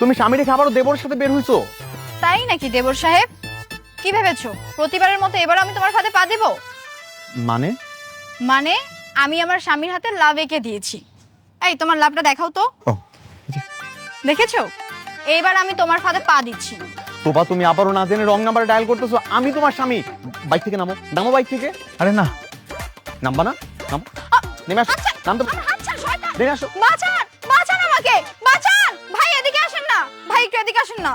তুমি স্বামী রেখে আবারও দেবরের সাথে বের হইছো? তাই নাকি দেবর সাহেব? কি ভেবেছো প্রতিবারের মতো এবার আমি তোমার ফাঁদে পা দেব? মানে? মানে আমি আমার স্বামীর হাতে লাভ এঁকে দিয়েছি। এই তোমার লাভটা দেখাও তো। ও, দেখেছো? এইবার আমি তোমার ফাঁদে পা দিচ্ছি। তোবা তুমি আবারও না জেনে রং নাম্বার ডায়াল করতেছো। আমি তোমার স্বামী। বাইক থেকে নামো, নামো বাইক থেকে। আরে না, নামবা না? নামো, নেমে আসো। নামতে আচ্ছা শয়তান, নেমে আসো। বাঁচান বাঁচান আমাকে, বাঁচান ভাই, এদিকে আসেন না ভাই, একটু এদিকে আসেন না।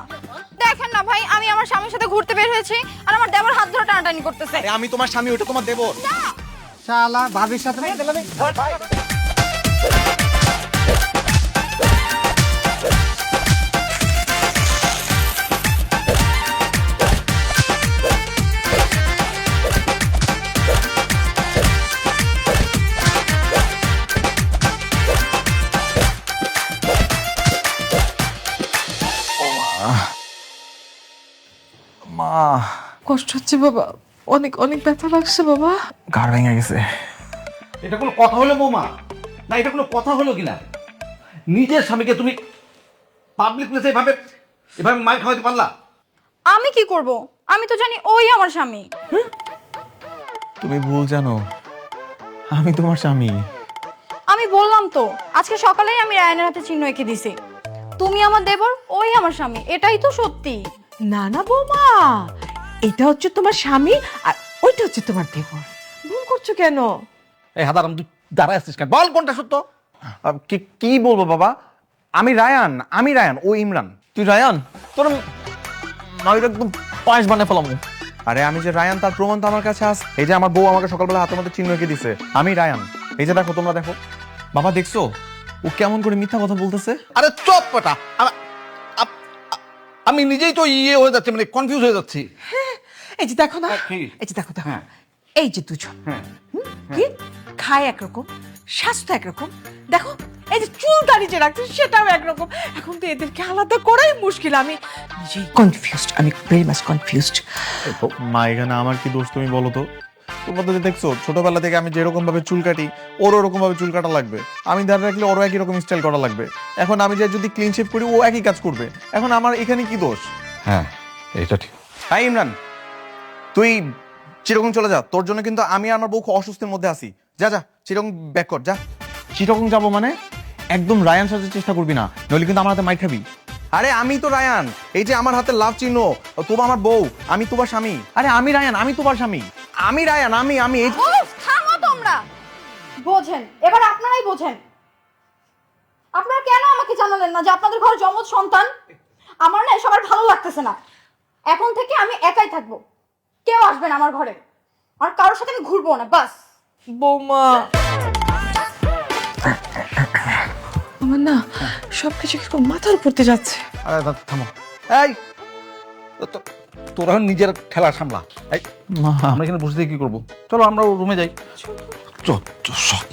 দেখেন না ভাই, আমি আমার স্বামীর সাথে ঘুরতে বের হয়েছি আর আমার দেবর হাত ধরে টানাটানি করতেছে। আরে আমি তোমার স্বামী, ওটা তোমার দেবর। শালা ভাবির সাথে মেয়ে দিলাম। মা, কষ্ট হচ্ছে বাবা, অনেক অনেক ব্যথা লাগছে বাবা। ঘাড় ভেঙে গেছে। এটা কোনো কথা হলো বৌমা? না এটা কোনো কথা হলো কিনা? নিজের স্বামীকে তুমি পাবলিক প্লেসে এভাবে এভাবে মার খাওয়াতে পারলা? আমি কি করব? আমি তো জানি ওই আমার স্বামী। তুমি ভুল জানো, আমি তোমার স্বামী। আমি বললাম তো, আজকে সকালেই আমি রায়ানের হাতে চিহ্ন এঁকে দিছি। তুমি আমার দেবর, ওই আমার স্বামী, এটাই তো সত্যি। না না বৌমা, এটা হচ্ছে তোমার স্বামী আর ওইটা হচ্ছে তোমার দেবর। ভুল করছো কেন? এই হাদারাম তুই দাঁড়ায় আসছিস কেন? বল কোনটা সত্য? কি বলবো বাবা? আমি রায়ান, ও ইমরান। তুই রায়ান? তোর আমি একদম পায়েস বানিয়ে ফেলাম। আরে আমি যে রায়ান তার প্রমাণ তো আমার কাছে আছে। এই যে আমার বউ আমাকে সকালবেলা হাতের মধ্যে চিহ্ন এঁকে দিছে, আমি রায়ান। এই যে দেখো, তোমরা দেখো। বাবা দেখছো ও কেমন করে মিথ্যা কথা বলতেছে? আরে চপ পাটা, আমি নিজেই তো হয়ে যাচ্ছি, মানে কনফিউজ হয়ে যাচ্ছি। এই যে দেখো না, কি? এই যে দেখো দেখো, হ্যাঁ। এই যে দুজন হ্যাঁ। কি খায় একরকম, স্বাস্থ্য একরকম, দেখো এই যে চুল দাড়ি যে রাখছে সেটাও একরকম। এখন তো এদেরকে আলাদা করাই মুশকিল। আমি নিজেই কনফিউজড, আমি ভেরি মাচ কনফিউজড। মা, এখানে আমার কি দোষ তুমি বলো তো? তোমরা তো দেখছো ছোটবেলা থেকে আমি যেরকম ভাবে চুল কাটি, ওর ওরকম ভাবে চুল কাটা লাগবে। আমি ধারে রাখলে ওরও একই রকম স্টাইল করা লাগবে। এখন আমি যদি ক্লিন শেভ করি, ও একই কাজ করবে। এখন আমার এখানে কি দোষ? হ্যাঁ এটা ঠিক। হাই ইমরান, তুই চিরকং চলে যা। তোর জন্য কিন্তু আমি আর আমার বউ খুব অসুস্থের মধ্যে আছি। যা যা, চিরকং ব্যাক কর, যা। চিরকং যাবো মানে? একদম রায়ান সাজার চেষ্টা করবি না, নইলে কিন্তু আমার হাতে মাইর খাবি। আরে আমি তো রায়ান, এই যে আমার হাতে লাভ চিহ্ন, তোবা আমার বউ, আমি তোমার স্বামী। আরে আমি রায়ান, আমি তোমার স্বামী। আমি রায়ান, আমি এই উফ, থামো তোমরা। বোঝেন, এবার আপনারাই বোঝেন। আপনারা কেন আমাকে জানালেন না যে আপনাদের ঘরে যমজ সন্তান? আমার না সবার ভালো লাগতেছে না। এখন থেকে আমি একাই থাকবো, কেউ আসবে না আমার ঘরে, আর কারোর সাথে আমি ঘুরবো না, বাস। বৌমা, আমার না সবকিছু কিরকম মাথার উপর দিয়ে যাচ্ছে। আরে থামো। এই তোরা নিজের খেলা সামলা। এই মা, আমরা এখানে বসে থেকে কি করবো? চলো আমরা রুমে যাই। চল চল সব